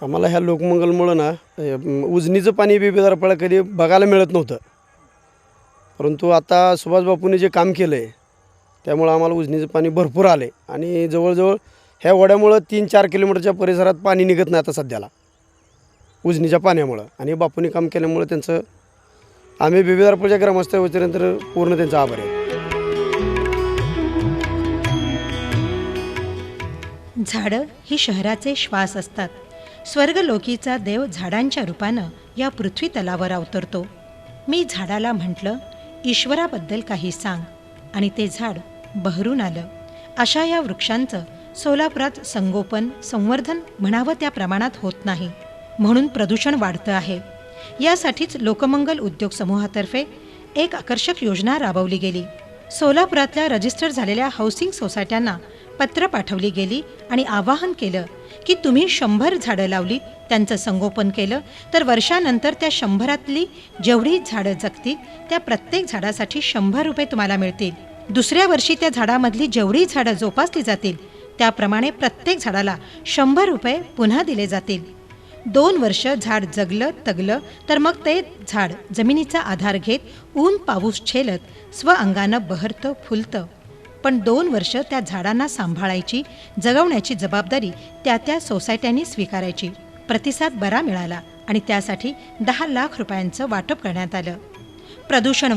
आम्हाला ह्या लोकमंगलमुळं ना उजनीचं पाणी बी बेदारपाडा कधी बघायला मिळत नव्हतं. परंतु आता सुभाष बापूंनी जे काम केलं आहे त्यामुळं आम्हाला उजनीचं पाणी भरपूर आले आणि जवळजवळ ह्या ओढ्यामुळं 3-4 किलोमीटरच्या परिसरात पाणी निघत नाही आता सध्याला उजनीच्या पाण्यामुळं. आणि बापूंनी काम केल्यामुळं त्यांचं आम्ही बेदारपाड्याच्या ग्रामस्थ वतीनंतर पूर्ण त्यांचा आभार आहे. झाडं ही शहराचे श्वास असतात. स्वर्गलोकीचा देव झाडांच्या रूपानं या पृथ्वी तलावर अवतरतो. मी झाडाला म्हटलं, ईश्वराबद्दल काही सांग, आणि ते झाड बहरून आलं. अशा या वृक्षांचं सोलापुरात संगोपन संवर्धन म्हणावं त्या प्रमाणात होत नाही, म्हणून प्रदूषण वाढतं आहे. यासाठीच लोकमंगल उद्योग समूहातर्फे एक आकर्षक योजना राबवली गेली. सोलापुरातल्या रजिस्टर झालेल्या हाऊसिंग सोसायट्यांना पत्र पाठवली गेली आणि आवाहन केलं की तुम्ही 100 झाडं लावली, त्यांचं संगोपन केलं तर वर्षानंतर त्या 100रातली जेवढी झाडं जगतील त्या प्रत्येक झाडासाठी 100 रुपये तुम्हाला मिळतील. दुसऱ्या वर्षी त्या झाडामधली जेवढी झाडं जोपासली जातील त्याप्रमाणे प्रत्येक झाडाला 100 रुपये पुन्हा दिले जातील. 2 वर्ष झाड जगलं तगलं तर मग ते झाड जमिनीचा आधार घेत ऊन पाऊस झेलत स्वअंगानं बहरतं फुलतं. पण 2 वर्ष त्या झाडांना सांभाळायची जगवण्याची जबाबदारी त्या सोसायट्यांनी स्वीकारायची. प्रतिसाद बरा मिळाला आणि त्यासाठी 10 लाख रुपयांचं वाटप करण्यात आलं. प्रदूषण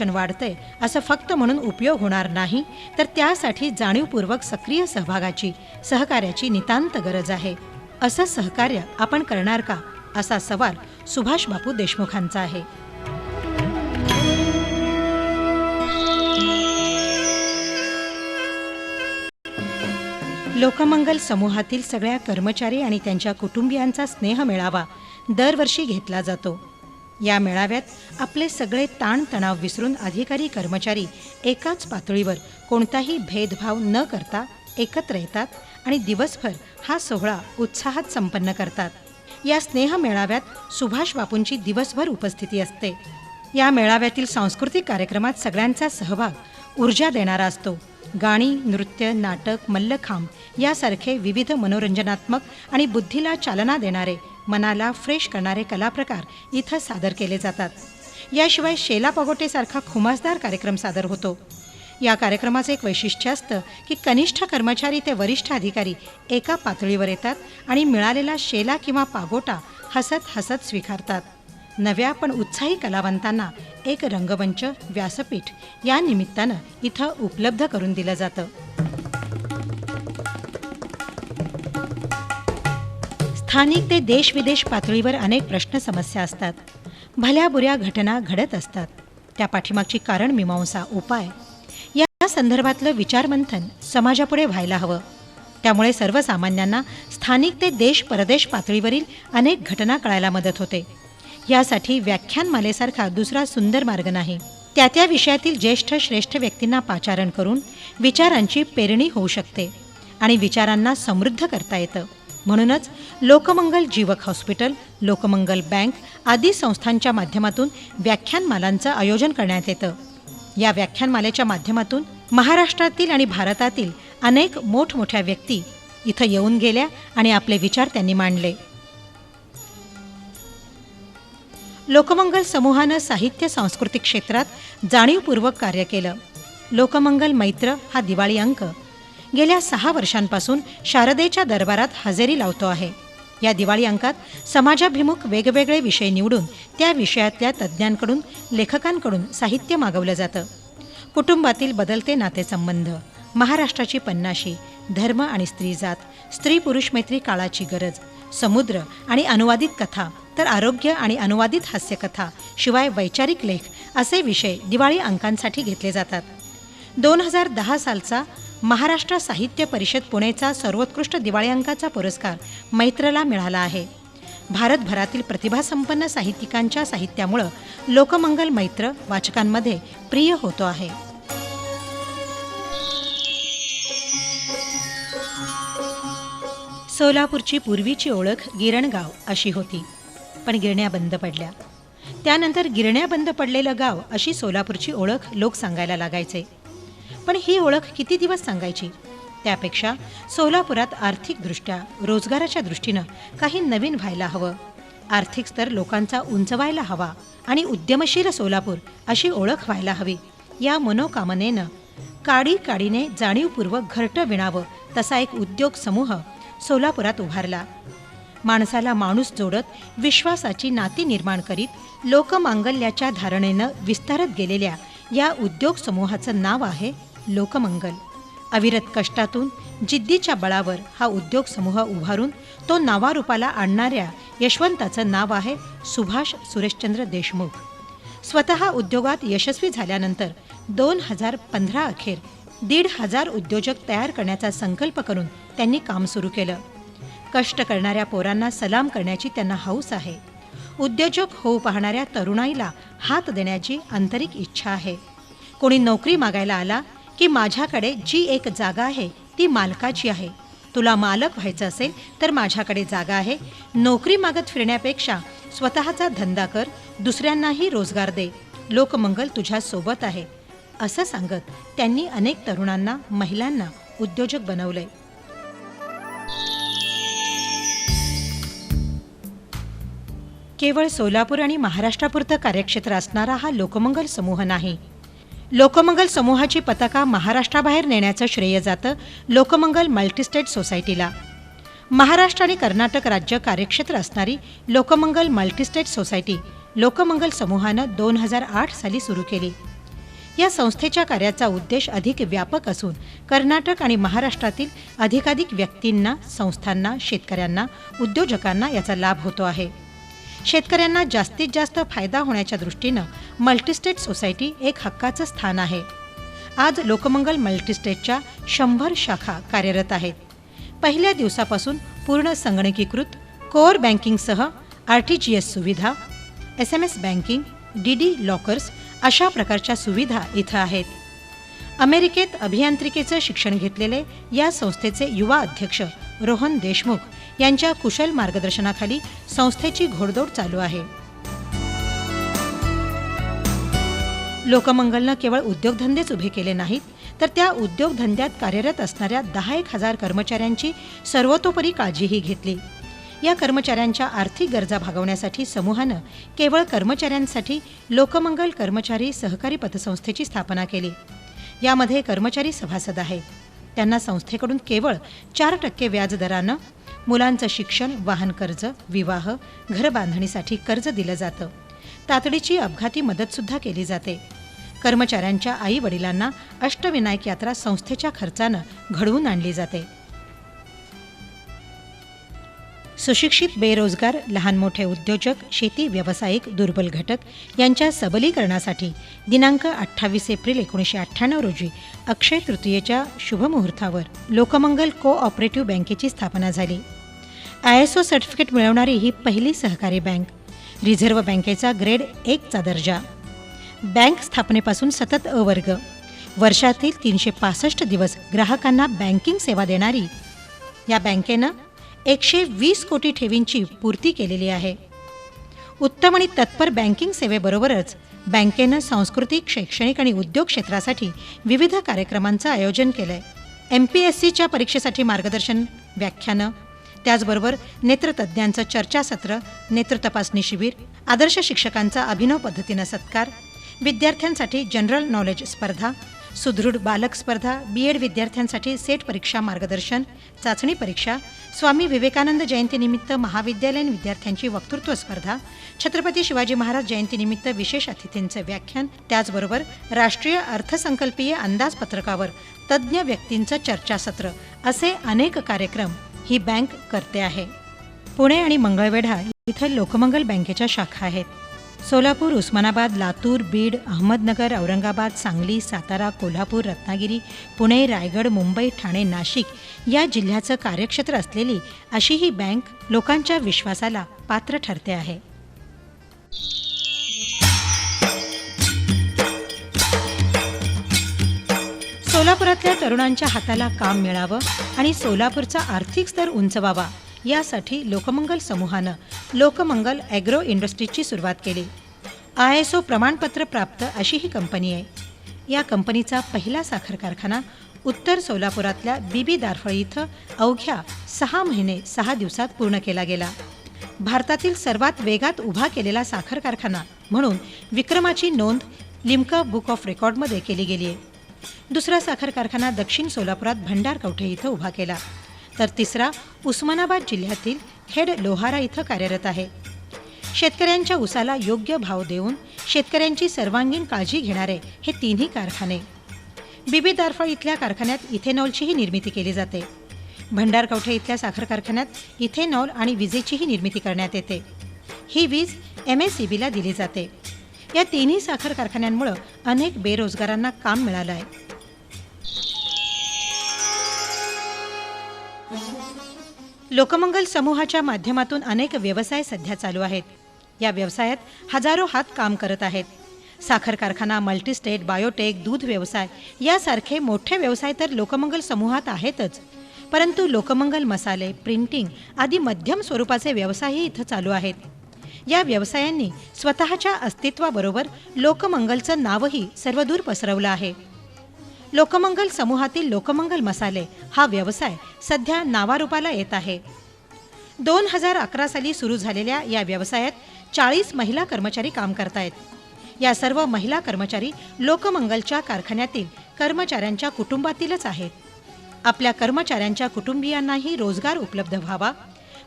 वाढतंय असं फक्त म्हणून उपयोग होणार नाही, तर त्यासाठी जाणीवपूर्वक सक्रिय सहकार्याची नितांत गरज आहे. असं सहकार्य आपण करणार का, असा सवाल सुभाष बापू देशमुखांचा आहे. लोकमंगल समूहातील सगळ्या कर्मचारी आणि त्यांच्या कुटुंबियांचा स्नेह मेळावा दरवर्षी घेतला जातो. या मेळाव्यात आपले सगळे ताणतणाव विसरून अधिकारी कर्मचारी एकाच पातळीवर कोणताही भेदभाव न करता एकत्र येतात आणि दिवसभर हा सोहळा उत्साहात संपन्न करतात. या स्नेह मेळाव्यात सुभाष बापूंची दिवसभर उपस्थिती असते. या मेळाव्यातील सांस्कृतिक कार्यक्रमात सगळ्यांचा सहभाग ऊर्जा देणारा असतो. गाणी, नृत्य, नाटक, मल्लखांब यासारखे विविध मनोरंजनात्मक आणि बुद्धीला चालना देणारे, मनाला फ्रेश करणारे कलाप्रकार इथं सादर केले जातात. याशिवाय शेला पगोटेसारखा खुमासदार कार्यक्रम सादर होतो. या कार्यक्रमाचं एक वैशिष्ट्य असतं की कनिष्ठ कर्मचारी ते वरिष्ठ अधिकारी एका पातळीवर येतात आणि मिळालेला शेला किंवा पागोटा हसत हसत स्वीकारतात. नव्या पण उत्साही कलावंतांना एक रंगमंच, व्यासपीठ या निमित्तानं इथं उपलब्ध करून दिलं जातं. स्थानिक ते देश-विदेश पातळीवर अनेक प्रश्न समस्या असतात. भल्या बुऱ्या घटना घडत असतात. त्या पाठीमागची कारण मीमांसा, उपाय या संदर्भातलं विचारमंथन समाजापुढे व्हायला हवं. त्यामुळे सर्वसामान्यांना स्थानिक ते देश परदेश पातळीवरील अनेक घटना कळायला मदत होते. यासाठी व्याख्यानमालेसारखा दुसरा सुंदर मार्ग नाही. त्या विषयातील ज्येष्ठ श्रेष्ठ व्यक्तींना पाचारण करून विचारांची पेरणी होऊ शकते आणि विचारांना समृद्ध करता येतं. म्हणूनच लोकमंगल जीवक हॉस्पिटल, लोकमंगल बँक आदी संस्थांच्या माध्यमातून व्याख्यानमालांचं आयोजन करण्यात येतं. या व्याख्यानमालेच्या माध्यमातून महाराष्ट्रातील आणि भारतातील अनेक मोठमोठ्या व्यक्ती इथं येऊन गेल्या आणि आपले विचार त्यांनी मांडले. लोकमंगल समूहानं साहित्य सांस्कृतिक क्षेत्रात जाणीवपूर्वक कार्य केलं. लोकमंगल मैत्र हा दिवाळी अंक गेल्या 6 वर्षांपासून शारदेच्या दरबारात हजेरी लावतो आहे. या दिवाळी अंकात समाजाभिमुख वेगवेगळे विषय निवडून त्या विषयातल्या तज्ज्ञांकडून, लेखकांकडून साहित्य मागवलं जातं. कुटुंबातील बदलते नातेसंबंध, महाराष्ट्राची पन्नाशी, धर्म आणि स्त्रीजात, स्त्री पुरुष मैत्री काळाची गरज, समुद्र आणि अनुवादित कथा, तर आरोग्य आणि अनुवादित हास्यकथा, शिवाय वैचारिक लेख असे विषय दिवाळी अंकांसाठी घेतले जातात. 2010 सालचा महाराष्ट्र साहित्य परिषद पुणेचा सर्वोत्कृष्ट दिवाळी अंकाचा पुरस्कार मैत्रला मिळाला आहे. भारतभरातील प्रतिभासंपन्न साहित्यिकांच्या साहित्यामुळं लोकमंगल मैत्र वाचकांमध्ये प्रिय होतो आहे. सोलापूरची पूर्वीची ओळख गिरणगाव अशी होती, पण गिरण्या बंद पडल्या. त्यानंतर गिरण्या बंद पडलेलं गाव अशी सोलापूरची ओळख लोक सांगायला लागायचे. पण ही ओळख किती दिवस सांगायची? त्यापेक्षा सोलापुरात आर्थिकदृष्ट्या रोजगाराच्या दृष्टीनं काही नवीन व्हायला हवं. आर्थिक स्तर लोकांचा उंचवायला हवा आणि उद्यमशील सोलापूर अशी ओळख व्हायला हवी. या मनोकामनेनं काडीने जाणीवपूर्वक घरटं विणावं तसा एक उद्योग समूह सोलापुरात उभारला. माणसाला माणूस जोडत विश्वासाची नाती निर्माण करीत लोकमांगल्याच्या धारणेनं विस्तारत गेलेल्या या उद्योग समूहाचं नाव आहे लोकमंगल. अविरत कष्टातून जिद्दीच्या बळावर हा उद्योग समूह उभारून तो नावारूपाला आणणाऱ्या यशवंताचं नाव आहे सुभाष सुरेशचंद्र देशमुख. स्वतः उद्योगात यशस्वी झाल्यानंतर 2015 अखेर 1,500 उद्योजक तयार करण्याचा संकल्प करून त्यांनी काम सुरू केलं. कष्ट करणाऱ्या पोरांना सलाम करण्याची त्यांना हौस आहे. उद्योजक होऊ पाहणाऱ्या तरुणाईला हात देण्याची आंतरिक इच्छा आहे. कोणी नोकरी मागायला आला की माझ्याकडे जी एक जागा आहे ती मालकाची आहे, तुला मालक व्हायचं असेल तर माझ्याकडे जागा आहे. नोकरी मागत फिरण्यापेक्षा स्वतःचा धंदा कर, दुसऱ्यांनाही रोजगार दे, लोकमंगल तुझ्या सोबत आहे, असं सांगत त्यांनी अनेक तरुणांना, महिलांना उद्योजक बनवलंय. केवळ सोलापूर आणि महाराष्ट्रापुरतं कार्यक्षेत्र असणारा हा लोकमंगल समूह नाही. लोकमंगल समूहाची पताका महाराष्ट्राबाहेर नेण्याचं श्रेय जातं लोकमंगल मल्टीस्टेट सोसायटीला. महाराष्ट्र आणि कर्नाटक राज्य कार्यक्षेत्र असणारी लोकमंगल मल्टीस्टेट सोसायटी लोकमंगल समूहानं 2008 साली सुरू केली. या संस्थेच्या कार्याचा उद्देश अधिक व्यापक असून कर्नाटक आणि महाराष्ट्रातील अधिकाधिक व्यक्तींना, संस्थांना, शेतकऱ्यांना, उद्योजकांना याचा लाभ होतो आहे. शेतकऱ्यांना जास्तीत जास्त फायदा होण्याच्या दृष्टीनं मल्टीस्टेट सोसायटी एक हक्काचं स्थान आहे. आज लोकमंगल मल्टीस्टेटच्या 100 शाखा कार्यरत आहेत. पहिल्या दिवसापासून पूर्ण संगणकीकृत कोअर बँकिंगसह RTGS सुविधा, SMS बँकिंग, DD लॉकर्स अशा प्रकारच्या सुविधा इथं आहेत. अमेरिकेत अभियांत्रिकेचं शिक्षण घेतलेले या संस्थेचे युवा अध्यक्ष रोहन देशमुख यांच्या कुशल मार्गदर्शनाखाली संस्थेची घोडदौड चालू आहे. लोकमंगलनं केवळ उद्योगधंदेच उभे केले नाहीत, तर त्या उद्योगधंद्यात कार्यरत असणाऱ्या 10,000 कर्मचाऱ्यांची सर्वतोपरी काळजीही घेतली. या कर्मचाऱ्यांच्या आर्थिक गरजा भागवण्यासाठी समूहानं केवळ कर्मचाऱ्यांसाठी लोकमंगल कर्मचारी सहकारी पतसंस्थेची स्थापना केली. यामध्ये कर्मचारी सभासद आहेत. त्यांना संस्थेकडून केवळ 4% व्याज दरानं मुलांचं शिक्षण, वाहन कर्ज, विवाह, घरबांधणीसाठी कर्ज दिलं जातं. तातडीची अपघाती मदतसुद्धा केली जाते. कर्मचाऱ्यांच्या आई वडिलांना अष्टविनायक यात्रा संस्थेच्या खर्चानं घडवून आणली जाते. सुशिक्षित, बेरोजगार, लहान मोठे उद्योजक, शेती व्यावसायिक, दुर्बल घटक यांच्या सबलीकरणासाठी दिनांक 28 एप्रिल 1998 रोजी अक्षय तृतीयेच्या शुभमुहूर्तावर लोकमंगल कोऑपरेटिव्ह बँकेची स्थापना झाली. ISO सर्टिफिकेट मिळवणारी ही पहिली सहकारी बँक. रिझर्व्ह बँकेचा ग्रेड 1चा दर्जा. बँक स्थापनेपासून सतत अवर्ग. वर्षातील 365 दिवस ग्राहकांना बँकिंग सेवा देणारी या बँकेनं 120 कोटी ठेवींची पूर्ती केलेली आहे. उत्तम आणि तत्पर बँकिंग सेवेबरोबरच बँकेनं सांस्कृतिक, शैक्षणिक आणि उद्योग क्षेत्रासाठी विविध कार्यक्रमांचं आयोजन केलंय. MPSCच्या परीक्षेसाठी मार्गदर्शन, व्याख्यानं, त्याचबरोबर नेत्रतज्ज्ञांचं चर्चासत्र, नेत्र तपासणी शिबिर, आदर्श शिक्षकांचा अभिनव पद्धतीनं सत्कार, विद्यार्थ्यांसाठी जनरल नॉलेज स्पर्धा, सुदृढ बालक स्पर्धा, BEd विद्यार्थ्यांसाठी सेट परीक्षा मार्गदर्शन, चाचणी परीक्षा, स्वामी विवेकानंद जयंतीनिमित्त महाविद्यालयीन विद्यार्थ्यांची वक्तृत्व स्पर्धा, छत्रपती शिवाजी महाराज जयंतीनिमित्त विशेष अतिथींचं व्याख्यान, त्याचबरोबर राष्ट्रीय अर्थसंकल्पीय अंदाजपत्रकावर तज्ज्ञ व्यक्तींचं चर्चासत्र असे अनेक कार्यक्रम ही बँक करते आहे. पुणे आणि मंगळवेढा इथं लोकमंगल बँकेच्या शाखा आहेत. सोलापूर, उस्मानाबाद, लातूर, बीड, अहमदनगर, औरंगाबाद, सांगली, सातारा, कोल्हापूर, रत्नागिरी, पुणे, रायगड, मुंबई, ठाणे, नाशिक या जिल्ह्याचं कार्यक्षेत्र असलेली अशी ही बँक लोकांच्या विश्वासाला पात्र ठरते आहे. सोलापुरातल्या तरुणांच्या हाताला काम मिळावं आणि सोलापूरचा आर्थिक स्तर उंचवावा यासाठी लोकमंगल समूहानं लोकमंगल ॲग्रो इंडस्ट्रीजची सुरुवात केली. ISO प्रमाणपत्र प्राप्त अशी ही कंपनी आहे. या कंपनीचा पहिला साखर कारखाना उत्तर सोलापुरातल्या बीबी दारफळी इथं अवघ्या 6 महिने 6 दिवसात पूर्ण केला गेला. भारतातील सर्वात वेगात उभा केलेला साखर कारखाना म्हणून विक्रमाची नोंद लिम्का बुक ऑफ रेकॉर्डमध्ये केली गेली आहे. दुसरा साखर कारखाना दक्षिण सोलापुरात भंडारकवठे इथं उभा केला, तर तिसरा उस्मानाबाद जिल्ह्यातील खेड लोहारा इथं कार्यरत आहे. शेतकऱ्यांच्या ऊसाला योग्य भाव देऊन शेतकऱ्यांची सर्वांगीण काळजी घेणारे हे तिन्ही कारखाने. बीबी दारफळ इथल्या कारखान्यात इथेनॉलचीही निर्मिती केली जाते. भंडारकवठे इथल्या साखर कारखान्यात इथेनॉल आणि विजेचीही निर्मिती करण्यात येते. ही वीज MSEBला दिली जाते. या तिन्ही साखर कारखान्यांमुळे अनेक बेरोजगारांना काम मिळालं आहे. लोकमंगल समूहाच्या माध्यमातून अनेक व्यवसाय सध्या चालू आहेत. या व्यवसायात हजारो हात काम करत आहेत. साखर कारखाना, मल्टीस्टेट, बायोटेक, दूध व्यवसाय यासारखे मोठे व्यवसाय तर लोकमंगल समूहात आहेतच, परंतु लोकमंगल मसाले, प्रिंटिंग आदी मध्यम स्वरूपाचे व्यवसायही इथं चालू आहेत. या व्यवसायांनी स्वतःच्या अस्तित्वाबरोबर लोकमंगलचं नावही सर्वदूर पसरवलं आहे. लोकमंगल समूहातील लोकमंगल मसाले हा व्यवसाय सध्या नावारूपाला येत आहे. 2011 साली सुरू झालेल्या या व्यवसायात 40 महिला कर्मचारी काम करतायत. या सर्व महिला कर्मचारी लोकमंगलच्या कारखान्यातील कर्मचाऱ्यांच्या कुटुंबातीलच आहेत. आपल्या कर्मचाऱ्यांच्या कुटुंबियांनाही रोजगार उपलब्ध व्हावा,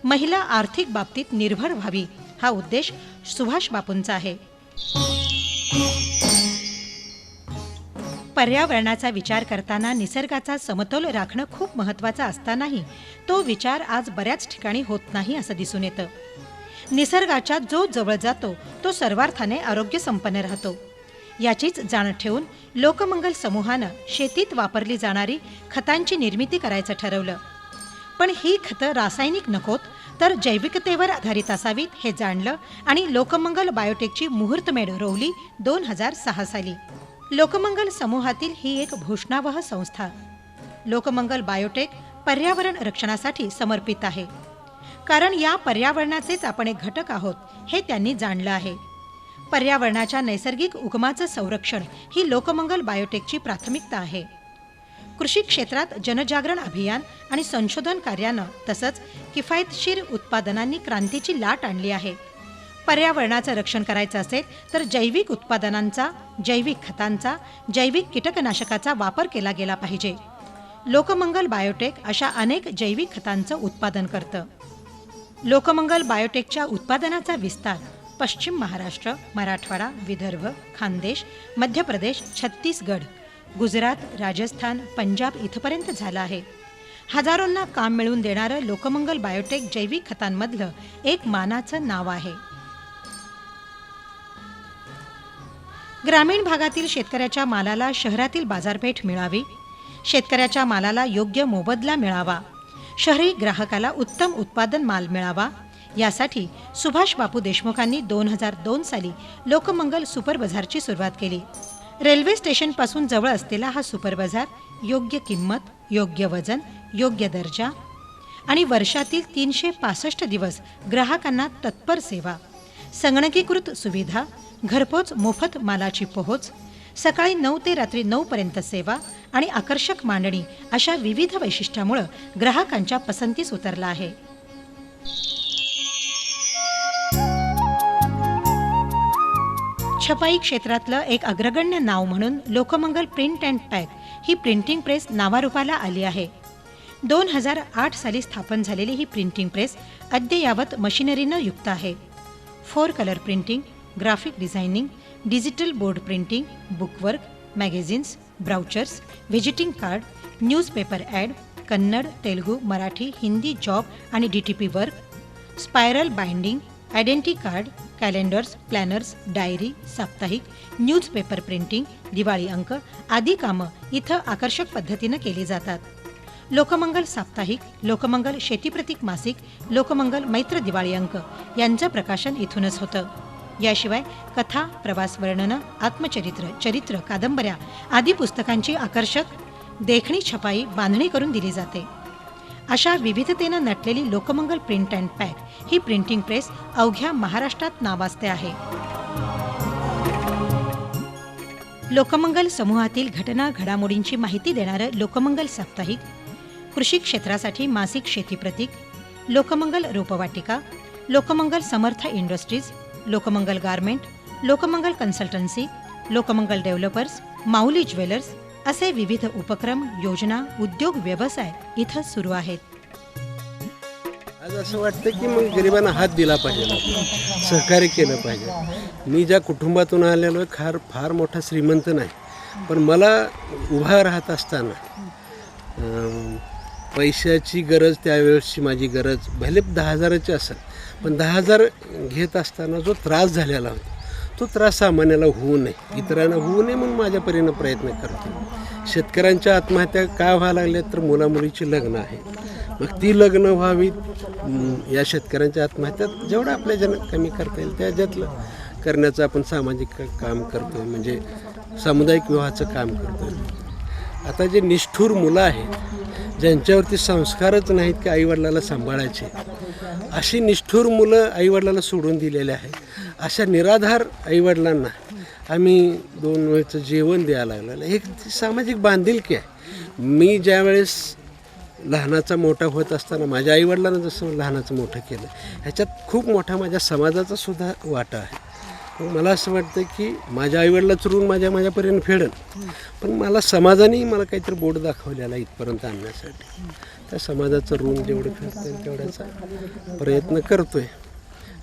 महिला आर्थिक बाबतीत निर्भर व्हावी हा उद्देश सुभाष बापूंचा आहे. पर्यावरणाचा विचार करताना निसर्गाचा समतोल राखणं खूप महत्त्वाचं असतानाही तो विचार आज बऱ्याच ठिकाणी होत नाही असं दिसून येतं. निसर्गाच्या जो जवळ जातो तो सर्वार्थाने आरोग्य संपन्न राहतो. याचीच जाण ठेवून लोकमंगल समूहानं शेतीत वापरली जाणारी खतांची निर्मिती करायचं ठरवलं. पण ही खतं रासायनिक नकोत तर जैविकतेवर आधारित असावीत हे जाणलं आणि लोकमंगल बायोटेकची मुहूर्तमेढ रोवली 2006 साली. लोकमंगल समूहातील ही एक घोषणावह संस्था. लोकमंगल बायोटेक पर्यावरण रक्षणासाठी समर्पित आहे, कारण या पर्यावरणाचेच आपण एक घटक आहोत हे त्यांनी जाणलं आहे. पर्यावरणाच्या नैसर्गिक उगमाचं संरक्षण ही लोकमंगल बायोटेकची प्राथमिकता आहे. कृषी क्षेत्रात जनजागरण अभियान आणि संशोधन कार्यानं तसंच किफायतशीर उत्पादनांनी क्रांतीची लाट आणली आहे. पर्यावरणाचं रक्षण करायचं असेल तर जैविक उत्पादनांचा, जैविक खतांचा, जैविक कीटकनाशकाचा वापर केला गेला पाहिजे. लोकमंगल बायोटेक अशा अनेक जैविक खतांचं उत्पादन करतं. लोकमंगल बायोटेकच्या उत्पादनाचा विस्तार पश्चिम महाराष्ट्र, मराठवाडा, विदर्भ, खानदेश, मध्य प्रदेश, छत्तीसगड, गुजरात, राजस्थान, पंजाब इथपर्यंत झाला आहे. हजारोंना काम मिळवून देणारं लोकमंगल बायोटेक जैविक खतांमधलं एक मानाचं नाव आहे. ग्रामीण भागातील शेतकऱ्याच्या मालाला शहरातील बाजारपेठ मिळावी, शेतकऱ्याच्या मालाला योग्य मोबदला मिळावा, शहरी ग्राहकाला उत्तम उत्पादन माल मिळावा, यासाठी सुभाष बापू देशमुखांनी 2002 साली लोकमंगल सुपर बाजारची सुरुवात केली. रेल्वे स्टेशनपासून जवळ असलेला हा सुपर बाजार योग्य किंमत, योग्य वजन, योग्य दर्जा आणि वर्षातील 365 दिवस ग्राहकांना तत्पर सेवा, संगणकीकृत सुविधा, घरपोच मोफत मालाची पोहोच, सकाळी 9 ते रात्री 9 पर्यंत सेवा आणि आकर्षक मांडणी अशा विविध वैशिष्ट्यामुळे ग्राहकांच्या पसंतीस उतरला आहे. छपाई क्षेत्रातलं एक अग्रगण्य नाव म्हणून Lokmangal print and pack he printing press नावारूपाला आली आहे. 2008 साली स्थापन झालेली ही प्रिंटिंग प्रेस अद्ययावत मशिनरीनं युक्त आहे. 4 colour printing, graphic designing, digital board printing, bookwork, magazines, brochures, visiting card, newspaper ad, Kannada, Telugu, Marathi, Hindi job आणि DTP work, spiral binding, identity card, calendars, planners, diary, साप्ताहिक, न्यूजपेपर प्रिंटिंग, दिवाळी अंक आदी कामं इथं आकर्षक पद्धतीनं केली जातात. लोकमंगल साप्ताहिक, लोकमंगल शेतीप्रतीक मासिक, लोकमंगल मैत्र दिवाळी अंक यांचं प्रकाशन इथूनच होतं. याशिवाय कथा, प्रवास वर्णनं, आत्मचरित्र, चरित्र, कादंबऱ्या आदी पुस्तकांची आकर्षक देखणी छपाई बांधणी करून दिली जाते. अशा विविधतेनं नटलेली Lokmangal print and pack he printing press अवघ्या महाराष्ट्रात नावाजते आहे. लोकमंगल समूहातील घटना घडामोडींची माहिती देणारं लोकमंगल साप्ताहिक, कृषी क्षेत्रासाठी मासिक शेती प्रतीक, लोकमंगल रोपवाटिका, Lokmangal Samarth industries, Lokmangal garment, Lokmangal consultancy, Lokmangal developers, Mauli jewellers असे विविध उपक्रम, योजना, उद्योग, व्यवसाय इथं सुरू आहेत. आज असं वाटतं की मग गरिबांना हात दिला पाहिजे, सहकार्य केलं पाहिजे. मी ज्या कुटुंबातून आलेलो आहे फार मोठा श्रीमंत नाही, पण मला उभा राहत असताना पैशाची गरज, त्यावेळेसची माझी गरज भले 10,000ची असेल, पण 10,000 घेत असताना जो त्रास झालेला होता तो त्रास सामान्याला होऊ नये, इतरांना होऊ नये म्हणून माझ्या परीनं प्रयत्न करतो. शेतकऱ्यांच्या आत्महत्या का व्हायला लागल्या तर मुलामुलीची लग्न आहे, मग ती लग्न व्हावीत या शेतकऱ्यांच्या आत्महत्या जेवढं आपल्या कमी करता येईल त्याच्यातलं करण्याचं आपण सामाजिक काम करतो आहे, म्हणजे सामुदायिक विवाहाचं काम करतो आहे. आता जे निष्ठुर मुलं आहेत ज्यांच्यावरती संस्कारच नाहीत की आईवडिलाला सांभाळायचे, अशी निष्ठुर मुलं आईवडिलाला सोडून दिलेले आहेत. अशा निराधार आईवडिलांना आम्ही 2 वेळचं जेवण द्यायला लागलेलं हे सामाजिक बांधिलकी आहे. मी ज्यावेळेस लहानाचा मोठा होत असताना माझ्या आईवडिलांना जसं लहानाचं मोठं केलं, ह्याच्यात खूप मोठा माझ्या समाजाचा सुद्धा वाटा आहे. मग मला असं वाटतं की माझ्या आईवडिलाचं ऋण माझ्यापर्यंत फेडन, पण मला समाजाने मला काहीतरी बोट दाखवलेला इथपर्यंत आणण्यासाठी, त्या समाजाचं ऋण जेवढं फेडता येईल तेवढ्याचा प्रयत्न करतो आहे.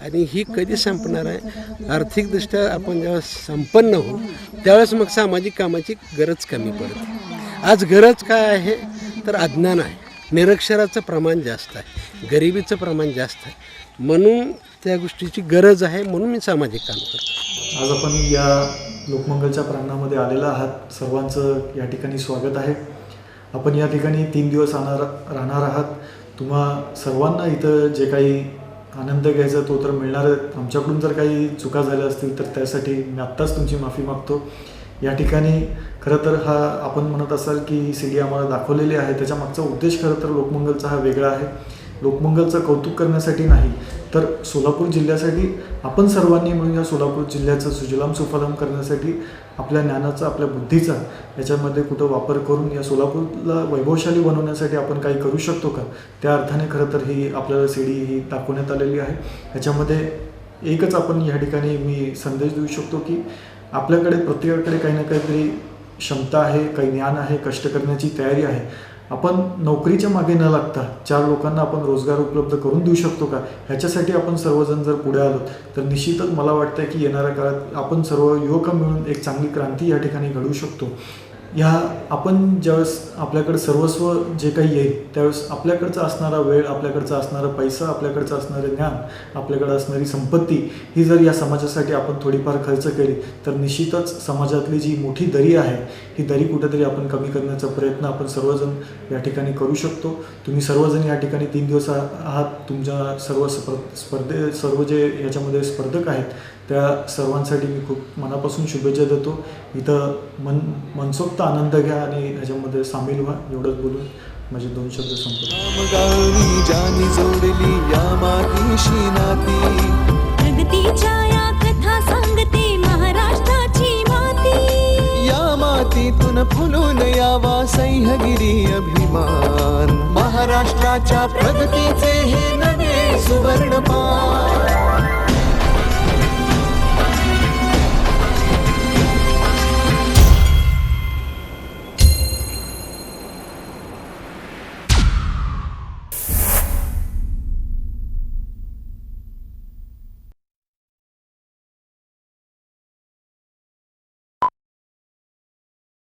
आणि ही कधी संपणार आहे? आर्थिकदृष्ट्या आपण जेव्हा संपन्न होऊ त्यावेळेस मग सामाजिक कामाची गरज कमी पडते. आज गरज काय आहे तर अज्ञान आहे, निरक्षराचं प्रमाण जास्त आहे, गरिबीचं प्रमाण जास्त आहे, म्हणून त्या गोष्टीची गरज आहे, म्हणून मी सामाजिक काम करतो. आज आपण या लोकमंगलच्या प्रांगणामध्ये आलेला आहात. सर्वांचं या ठिकाणी स्वागत आहे. आपण या ठिकाणी 3 दिवस राहणार आहात. तुम्हा सर्वांना इथं जे काही आनंद घ्यायचा तो तर मिळणार. आमच्याकडून जर काही चुका झाल्या असतील तर त्यासाठी मी आत्ताच तुमची माफी मागतो. या ठिकाणी खरं तर हा आपण म्हणत असाल की ही सीडी आम्हाला दाखवलेली आहे, त्याच्या मागचा उद्देश खरं तर लोकमंगलचा हा वेगळा आहे. लोकमंगलचं कौतुक करण्यासाठी नाही तर सोलापूर जिल्ह्यासाठी आपण सर्वांनी मिळून या सोलापूर जिल्ह्याचं सुजलाम सुफलाम करण्यासाठी आपल्या ज्ञानाचा, आपल्या बुद्धीचा याच्यामध्ये कुठं वापर करून या सोलापूरला वैभवशाली बनवण्यासाठी आपण काही करू शकतो का, त्या अर्थाने खरं तर ही आपल्याला सीडी ही दाखवण्यात आलेली आहे. ह्याच्यामध्ये एकच आपण या ठिकाणी मी संदेश देऊ शकतो की आपल्याकडे प्रत्येकाकडे काही ना काहीतरी क्षमता आहे, काही ज्ञान आहे, कष्ट करण्याची तयारी आहे. आपण नोकरीच्या मागे न लागता 4 लोकांना आपण रोजगार उपलब्ध करून देऊ शकतो का, ह्याच्यासाठी आपण सर्वजण जर पुढे आलो तर निश्चितच मला वाटतं की येणाऱ्या काळात आपण सर्व युवक मिळून एक चांगली क्रांती या ठिकाणी घडवू शकतो. ह्या आपण ज्यावेळेस आपल्याकडे सर्वस्व जे काही येईल त्यावेळेस आपल्याकडचा असणारा वेळ, आपल्याकडचा असणारा पैसा, आपल्याकडचं असणारं ज्ञान, आपल्याकडे असणारी संपत्ती ही जर या समाजासाठी आपण थोडीफार खर्च केली तर निश्चितच समाजातली जी मोठी दरी आहे ही दरी कुठेतरी आपण कमी करण्याचा प्रयत्न आपण सर्वजण या ठिकाणी करू शकतो. तुम्ही सर्वजण या ठिकाणी 3 दिवस आहात. तुमच्या सर्व जे याच्यामध्ये स्पर्धक आहेत त्या सर्वांसाठी मी खूप मनापासून शुभेच्छा देतो. इथं मनसोक्त आनंद घ्या आणि ह्याच्यामध्ये सामील व्हा. एवढंच बोलून माझे 2 शब्द संपतो. जानी जोडली या मातीशी नाती, प्रगतीच्या या कथा सांगते महाराष्ट्राची माती. या मातीतून फुलून यावा सह्यागिरी अभिमान, महाराष्ट्राच्या प्रगतीचे हे नवे सुवर्णपान.